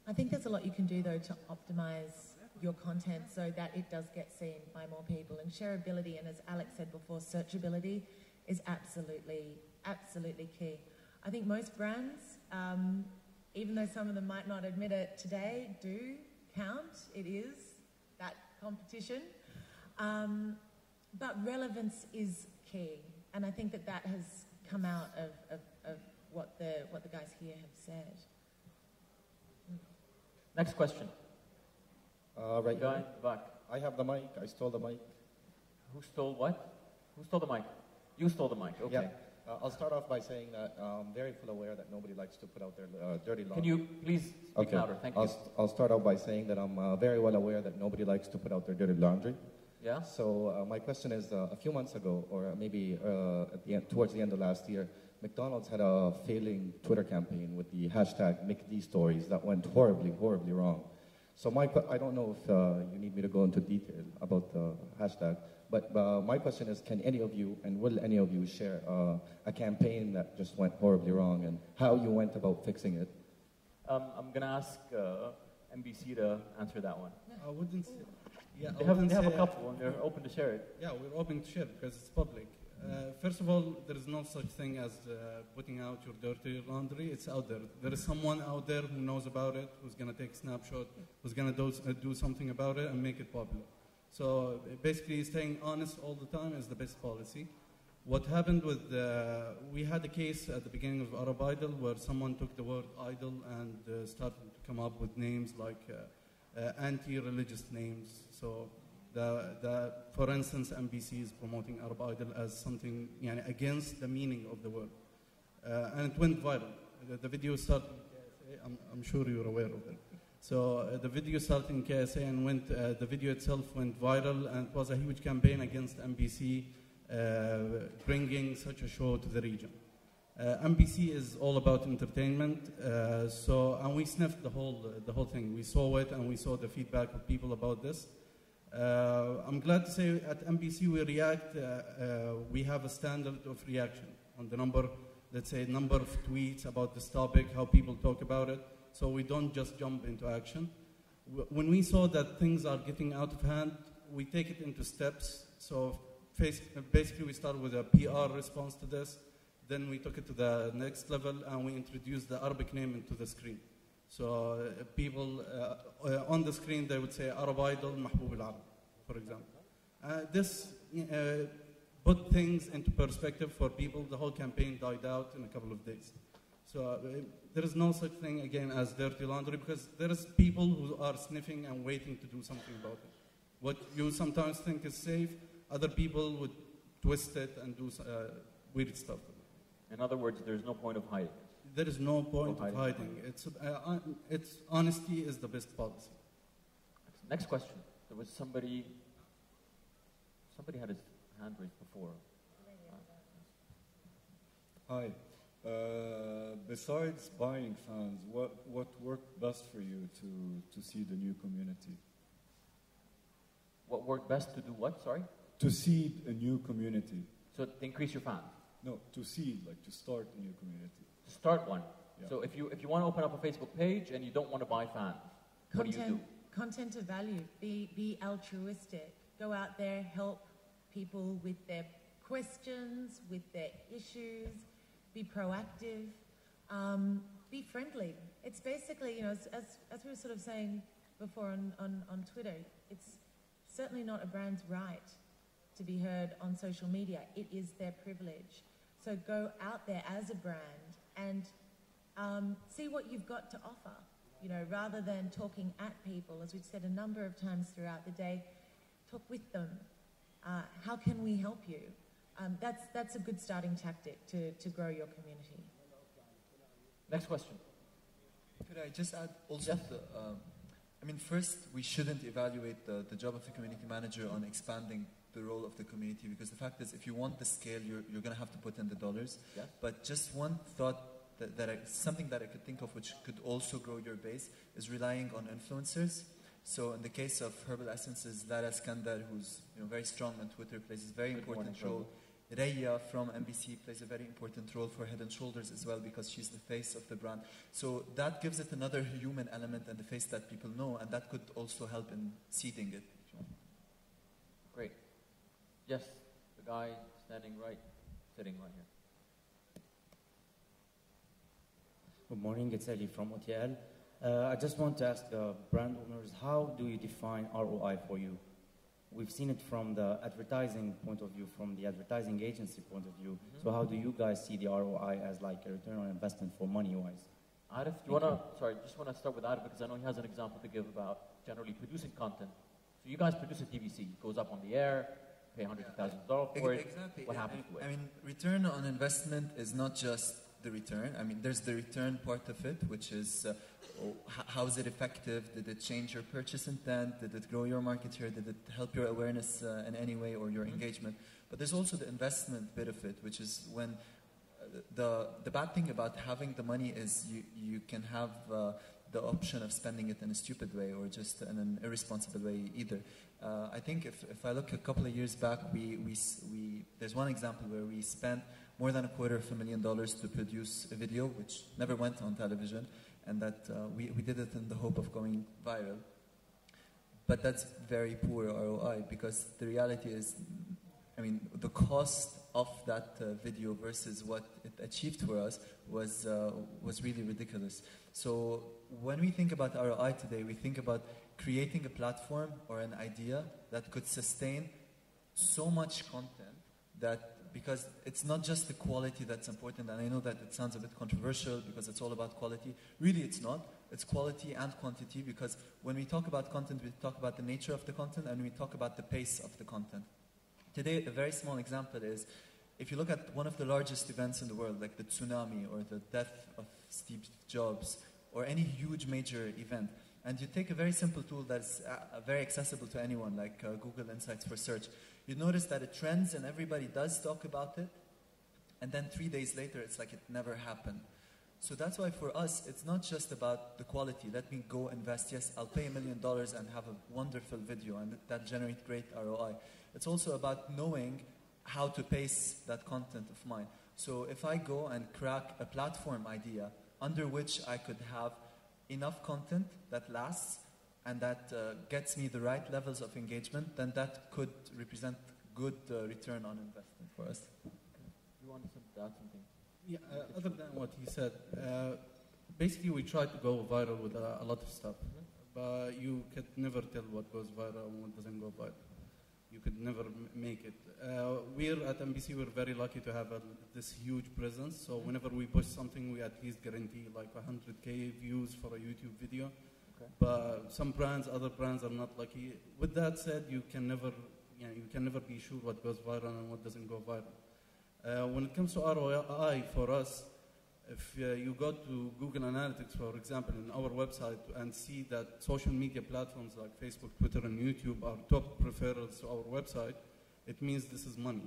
I think there's a lot you can do, though, to optimize your content so that it does get seen by more people. And shareability, and as Alex said before, searchability is absolutely key. I think most brands, even though some of them might not admit it today, do count. It is that competition. But relevance is key. And I think that has come out of what the guys here have said. Next question. Right. Guy in the back. I have the mic. I stole the mic. Who stole what? Who stole the mic? You stole the mic. Okay. Yeah. I'll start off by saying that I'm very well aware that nobody likes to put out their dirty laundry. Can you please speak louder? Thank you. I'll start out by saying that I'm very well aware that nobody likes to put out their dirty laundry. Yeah. So my question is, a few months ago, or maybe towards the end of last year, McDonald's had a failing Twitter campaign with the hashtag #McDStories that went horribly, horribly wrong. So I don't know if you need me to go into detail about the hashtag, but my question is, can any of you, and will any of you share a campaign that just went horribly wrong and how you went about fixing it? I'm going to ask NBC to answer that one. I wouldn't say... Yeah, they have a couple, and they're open to share it. Yeah, we're open to share it because it's public. First of all, there is no such thing as putting out your dirty laundry. It's out there. There is someone out there who knows about it, who's going to take a snapshot, who's going to do something about it and make it popular. So basically, staying honest all the time is the best policy. What happened with we had a case at the beginning of ArabIdol where someone took the word idol and started to come up with names like anti-religious names. So, for instance, NBC is promoting ArabIdol as something against the meaning of the word. And it went viral. The video started in KSA. I'm sure you're aware of it. So the video started in KSA and the video itself went viral, and it was a huge campaign against NBC bringing such a show to the region. NBC is all about entertainment, and we sniffed the whole thing. We saw it, and we saw the feedback of people about this. I'm glad to say at MBC we react, we have a standard of reaction on the number, let's say, number of tweets about this topic, how people talk about it, so we don't just jump into action. When we saw that things are getting out of hand, we take it into steps. So basically we start with a PR response to this, then we took it to the next level and we introduced the Arabic name into the screen. So people on the screen, they would say Arab Idol, Mahbub al-Arab, for example. This put things into perspective for people. The whole campaign died out in a couple of days. So there is no such thing, again, as dirty laundry, because there is people who are sniffing and waiting to do something about it. What you sometimes think is safe, other people would twist it and do weird stuff. In other words, there's no point of hiding. There is no point of hiding. It's honesty is the best policy. Next question. There was somebody had his hand raised before. Hi. Besides buying fans, what worked best for you to see the new community? What worked best to do what, sorry? To seed a new community. So to increase your fans? No, to seed, like to start a new community. To start one? Yeah. So if you want to open up a Facebook page and you don't want to buy fans, what do you do? Content of value. Be altruistic. Go out there, help people with their questions, with their issues. Be proactive. Be friendly. It's basically, you know, as we were sort of saying before on Twitter, it's certainly not a brand's right to be heard on social media. It is their privilege. So go out there as a brand and see what you've got to offer. You know, rather than talking at people, as we've said a number of times throughout the day, talk with them. How can we help you? That's a good starting tactic to grow your community. Next question. Could I just add also, I mean, first, we shouldn't evaluate the job of the community manager on expanding the role of the community, because the fact is, if you want the scale, you're going to have to put in the dollars. Yeah. But just one thought, something that I could think of which could also grow your base is relying on influencers. So in the case of Herbal Essences, Lara Skandar, who's very strong on Twitter, plays a very important role. Raya from MBC plays a very important role for Head & Shoulders as well, because she's the face of the brand. So that gives it another human element and the face that people know, and that could also help in seeding it. Great. Yes, the guy sitting right here. Good morning, it's Ali from OTL. I just want to ask the brand owners, how do you define ROI for you? We've seen it from the advertising point of view, from the advertising agency point of view. Mm-hmm. So how do you guys see the ROI as like a return on investment for money-wise? Arif, just want to start with Arif because I know he has an example to give about generally producing content. So you guys produce a TVC, it goes up on the air, pay hundreds of thousands of dollars for it. Exactly. What happens to it? I mean, return on investment is not just the return. I mean, there's the return part of it, which is how is it effective? Did it change your purchase intent? Did it grow your market share? Did it help your awareness in any way or your engagement? But there's also the investment bit of it, which is when the bad thing about having the money is you can have the option of spending it in a stupid way or just in an irresponsible way either. I think if I look a couple of years back, there's one example where we spent more than $250,000 to produce a video which never went on television, and that we did it in the hope of going viral. But that's very poor ROI, because the reality is, I mean, the cost of that video versus what it achieved for us was really ridiculous. So when we think about ROI today, we think about creating a platform or an idea that could sustain so much content that, because it's not just the quality that's important, and I know that it sounds a bit controversial because it's all about quality. Really, it's not. It's quality and quantity, because when we talk about content, we talk about the nature of the content and we talk about the pace of the content. Today, a very small example is, if you look at one of the largest events in the world, like the tsunami or the death of Steve Jobs, or any huge major event, and you take a very simple tool that's very accessible to anyone, like Google Insights for search, you notice that it trends and everybody does talk about it, and then 3 days later it's like it never happened. So that's why for us, it's not just about the quality. Let me go invest. Yes, I'll pay $1 million and have a wonderful video and that'll generate great ROI. It's also about knowing how to pace that content of mine. So if I go and crack a platform idea under which I could have enough content that lasts and that gets me the right levels of engagement, then that could represent good return on investment for us. You wanted to add something? Yeah, other than what he said, basically we try to go viral with a lot of stuff, but you could never tell what goes viral and what doesn't go viral. You could never make it. We're at MBC, we're very lucky to have this huge presence, so whenever we push something, we at least guarantee like 100K views for a YouTube video. Okay. But some brands, other brands are not lucky. With that said, you can never be sure what goes viral and what doesn't go viral. When it comes to ROI for us, if you go to Google Analytics, for example, in our website and see that social media platforms like Facebook, Twitter, and YouTube are top referrals to our website, it means this is money.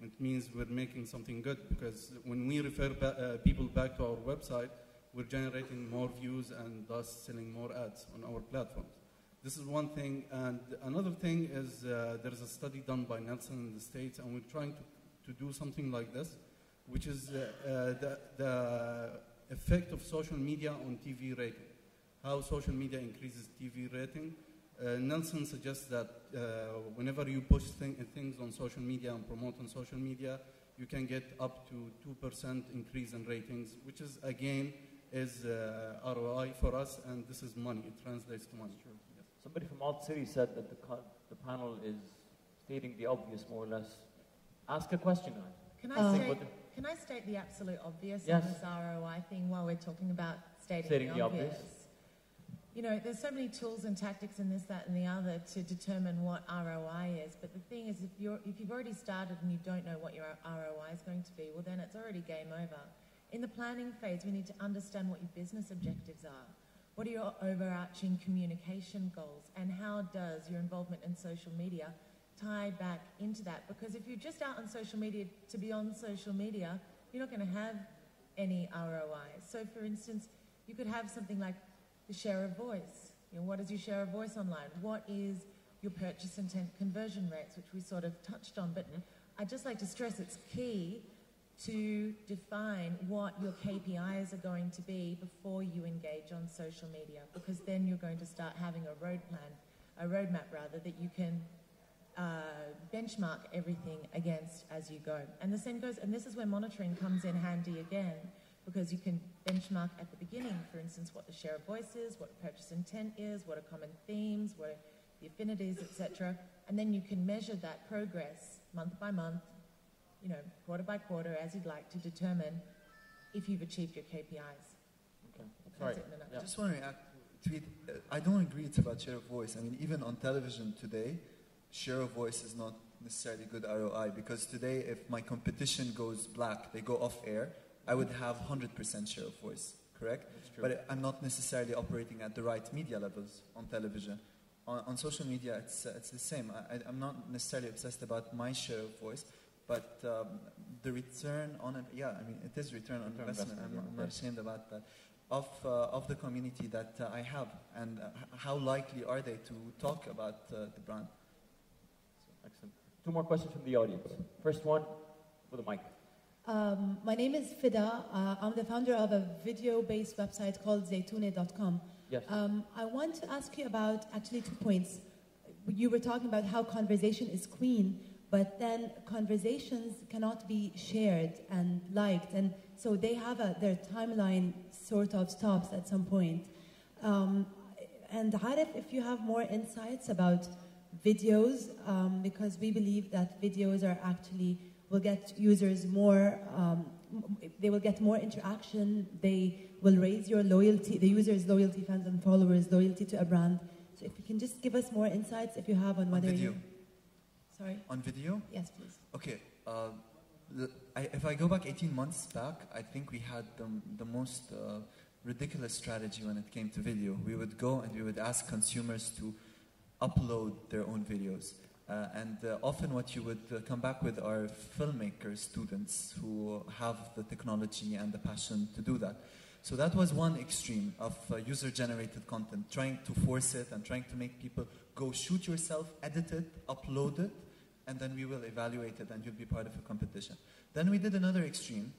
It means we're making something good, because when we refer people back to our website, we're generating more views and thus selling more ads on our platforms. This is one thing. And another thing is there's a study done by Nelson in the States, and we're trying to do something like this, which is the effect of social media on TV rating, how social media increases TV rating. Nelson suggests that whenever you push things on social media and promote on social media, you can get up to 2% increase in ratings, which is, again, is ROI for us, and this is money. It translates to money. Yes. Somebody from Alt City said that the panel is stating the obvious, more or less. Ask a question now. Can I state the absolute obvious yes. on this ROI thing while we're talking about stating the obvious? You know, there's so many tools and tactics in this, that, and the other to determine what ROI is. But the thing is, if you've already started and you don't know what your ROI is going to be, well, then it's already game over. In the planning phase, we need to understand what your business objectives are. What are your overarching communication goals? And how does your involvement in social media tie back into that? Because if you're just out on social media to be on social media, you're not going to have any ROI. So, for instance, you could have something like the share of voice. You know, what is your share of voice online? What is your purchase intent conversion rates, which we sort of touched on. But I'd just like to stress it's key to define what your KPIs are going to be before you engage on social media, because then you're going to start having a roadmap that you can benchmark everything against as you go. And the same goes, and this is where monitoring comes in handy again, because you can benchmark at the beginning, for instance, what the share of voice is, what purchase intent is, what are common themes, what are the affinities, etc. And then you can measure that progress month by month, you know, quarter by quarter, as you'd like, to determine if you've achieved your KPIs. Okay. Sorry. I just want to react to it. I don't agree it's about share of voice. I mean, even on television today, share of voice is not necessarily good ROI, because today, if my competition goes black, they go off air, I would have 100% share of voice, correct? That's true. But I'm not necessarily operating at the right media levels on television. On social media, it's the same. I'm not necessarily obsessed about my share of voice, but the return on it, yeah, I mean, it is return on investment. I'm not ashamed about that. Of the community that I have, and how likely are they to talk about the brand? Excellent. 2 more questions from the audience. First one with a mic. My name is Fida. I'm the founder of a video-based website called zaytune.com. Yes. I want to ask you about actually 2 points. You were talking about how conversation is queen, but then conversations cannot be shared and liked, and so they have their timeline sort of stops at some point. And Arif, if you have more insights about videos, because we believe that videos are actually will get users more, they will get more interaction, they will raise your loyalty, the user's loyalty, fans and followers, loyalty to a brand. So if you can just give us more insights, if you have, on whether video. Sorry? On video? Yes, please. Okay. If I go back 18 months back, I think we had the most ridiculous strategy when it came to video. We would go and we would ask consumers to upload their own videos. And often what you would come back with are filmmakers, students who have the technology and the passion to do that. So that was one extreme of user-generated content, trying to force it and trying to make people go shoot yourself, edit it, upload it, and then we will evaluate it and you'll be part of a competition. Then we did another extreme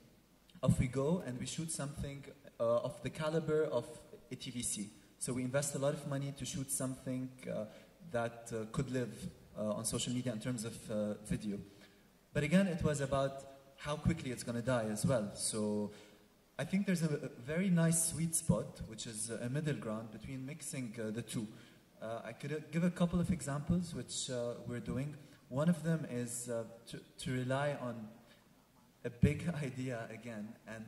of we go and we shoot something of the caliber of a TVC. So we invest a lot of money to shoot something that could live on social media in terms of video. But again, it was about how quickly it's going to die as well. So I think there's a very nice sweet spot, which is a middle ground between mixing the two. I could give a couple of examples which we're doing. One of them is to rely on a big idea again, and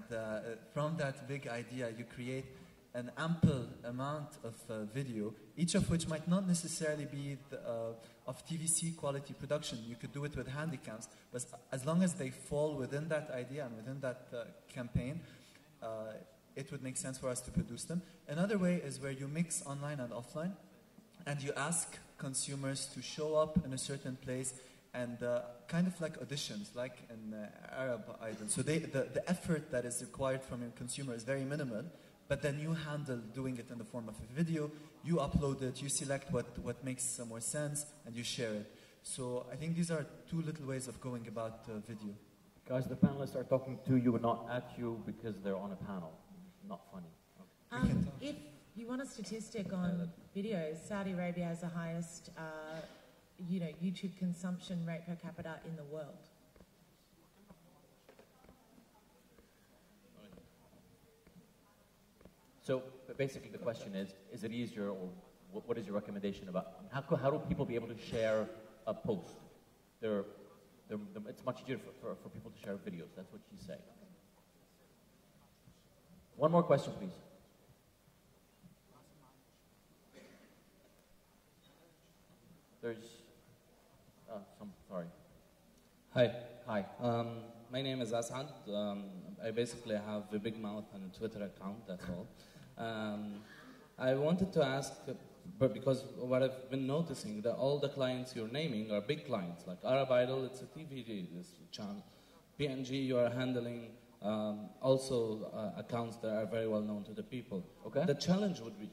from that big idea you create an ample amount of video, each of which might not necessarily be of TVC quality production. You could do it with handycams, but as long as they fall within that idea and within that campaign, it would make sense for us to produce them. Another way is where you mix online and offline, and you ask consumers to show up in a certain place and kind of like auditions, like in Arab Idol. So the effort that is required from your consumer is very minimal, but then you handle doing it in the form of a video, you upload it, you select what makes more sense, and you share it. So I think these are two little ways of going about video. Guys, the panelists are talking to you and not at you because they're on a panel. Not funny. Okay. If you want a statistic on videos, Saudi Arabia has the highest YouTube consumption rate per capita in the world. So basically the question is it easier, or what is your recommendation about, how do people be able to share a post? It's much easier for people to share videos, that's what she's saying. One more question, please. There's sorry. Hi. Hi. My name is Asad. I basically have a big mouth and a Twitter account, that's all. I wanted to ask, but because what I've been noticing, that all the clients you're naming are big clients, like Arab Idol, it's a TV channel. PNG, you are handling also accounts that are very well known to the people. Okay. The challenge would be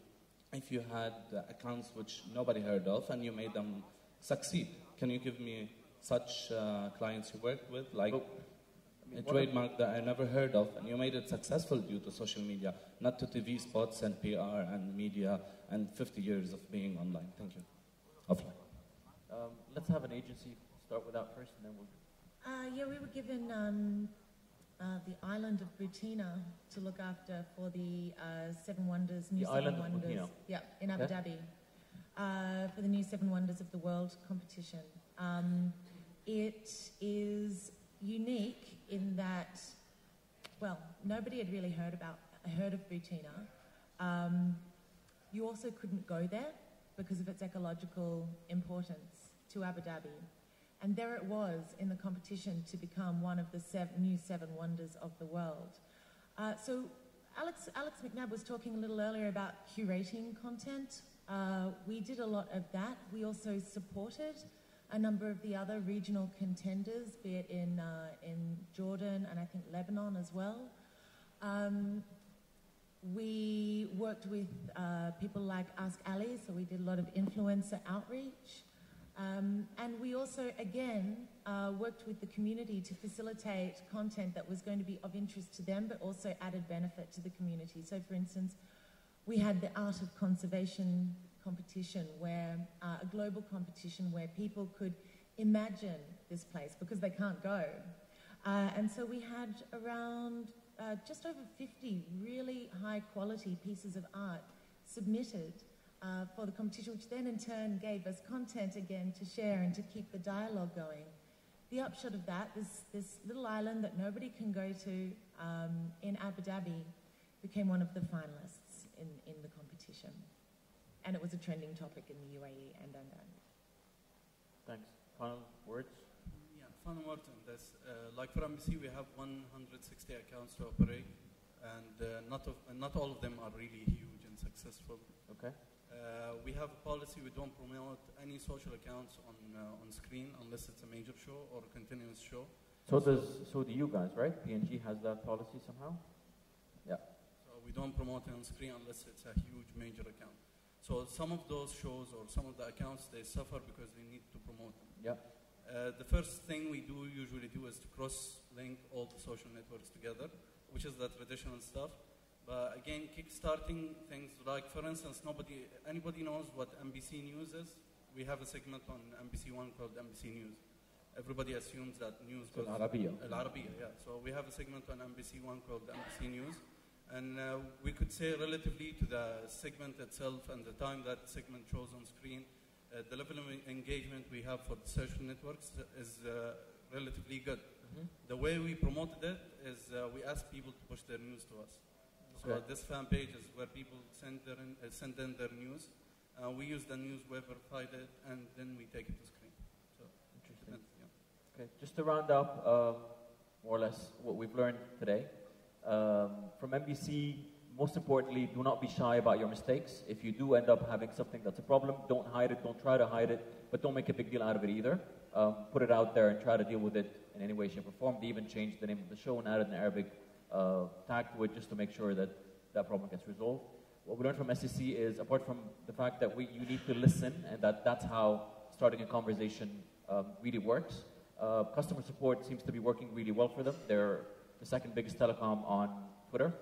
if you had accounts which nobody heard of and you made them succeed. Can you give me such clients you worked with, like a trademark that I never heard of, and you made it successful due to social media, not to TV spots and PR and media and 50 years of being online? Thank you. Offline. Let's have an agency start with that first, and then we'll... Yeah, we were given the island of Butina to look after for the Seven Wonders, New Seven Wonders. Yeah, in Abu Dhabi. For the New Seven Wonders of the World competition. It is unique in that, well, nobody had really heard of Butina. You also couldn't go there because of its ecological importance to Abu Dhabi. And there it was in the competition to become one of the new seven wonders of the world. So Alex McNabb was talking a little earlier about curating content. We did a lot of that. We also supported a number of the other regional contenders, be it in Jordan and I think Lebanon as well. We worked with people like Ask Ali, so we did a lot of influencer outreach. And we also, again, worked with the community to facilitate content that was going to be of interest to them, but also added benefit to the community. So, for instance, we had the Art of Conservation competition, where a global competition where people could imagine this place because they can't go. And so we had around just over 50 really high-quality pieces of art submitted for the competition, which then in turn gave us content again to share and to keep the dialogue going. The upshot of that, this little island that nobody can go to in Abu Dhabi became one of the finalists in the competition. And it was a trending topic in the UAE and Oman. Thanks. Final words? Yeah, final words on this. Like for MBC, we have 160 accounts to operate, and not all of them are really huge and successful. Okay. We have a policy, we don't promote any social accounts on screen unless it's a major show or a continuous show. So do you guys, right? PNG has that policy somehow? Yeah. So we don't promote it on screen unless it's a huge major account. So some of those shows or some of the accounts, they suffer because they need to promote them. Yeah. The first thing we usually do is to cross-link all the social networks together, which is the traditional stuff. But again, kickstarting things like, for instance, anybody knows what NBC News is? We have a segment on NBC One called NBC News. Everybody assumes that news goes... Al-Arabiya. Al-Arabiya, yeah. So we have a segment on NBC One called NBC News. And we could say relatively to the segment itself and the time that segment shows on screen, the level of engagement we have for the social networks is relatively good. Mm-hmm. The way we promoted it is we ask people to push their news to us. So this fan page is where people send in their news. We use the news, we verified it, and then we take it to screen. So, interesting. Yeah. Okay, just to round up, more or less, what we've learned today. From NBC, most importantly, do not be shy about your mistakes. If you do end up having something that's a problem, don't hide it, don't try to hide it, but don't make a big deal out of it either. Put it out there and try to deal with it in any way, shape, or form. They even changed the name of the show and added an Arabic tag to it just to make sure that that problem gets resolved. What we learned from SEC is, apart from the fact that you need to listen, and that's how starting a conversation really works, customer support seems to be working really well for them. They're the second biggest telecom on Twitter.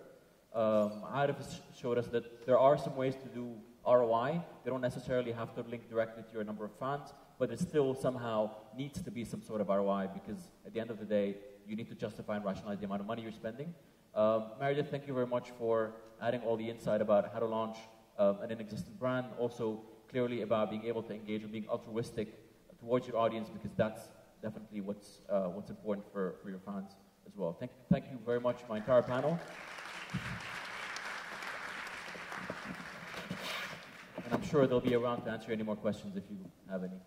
Arif has showed us that there are some ways to do ROI. They don't necessarily have to link directly to your number of fans, but it still somehow needs to be some sort of ROI because at the end of the day, you need to justify and rationalize the amount of money you're spending. Meredith, thank you very much for adding all the insight about how to launch an inexistent brand. Also, clearly about being able to engage and being altruistic towards your audience because that's definitely what's important for your fans as well. Thank you very much, my entire panel. And I'm sure they'll be around to answer any more questions if you have any.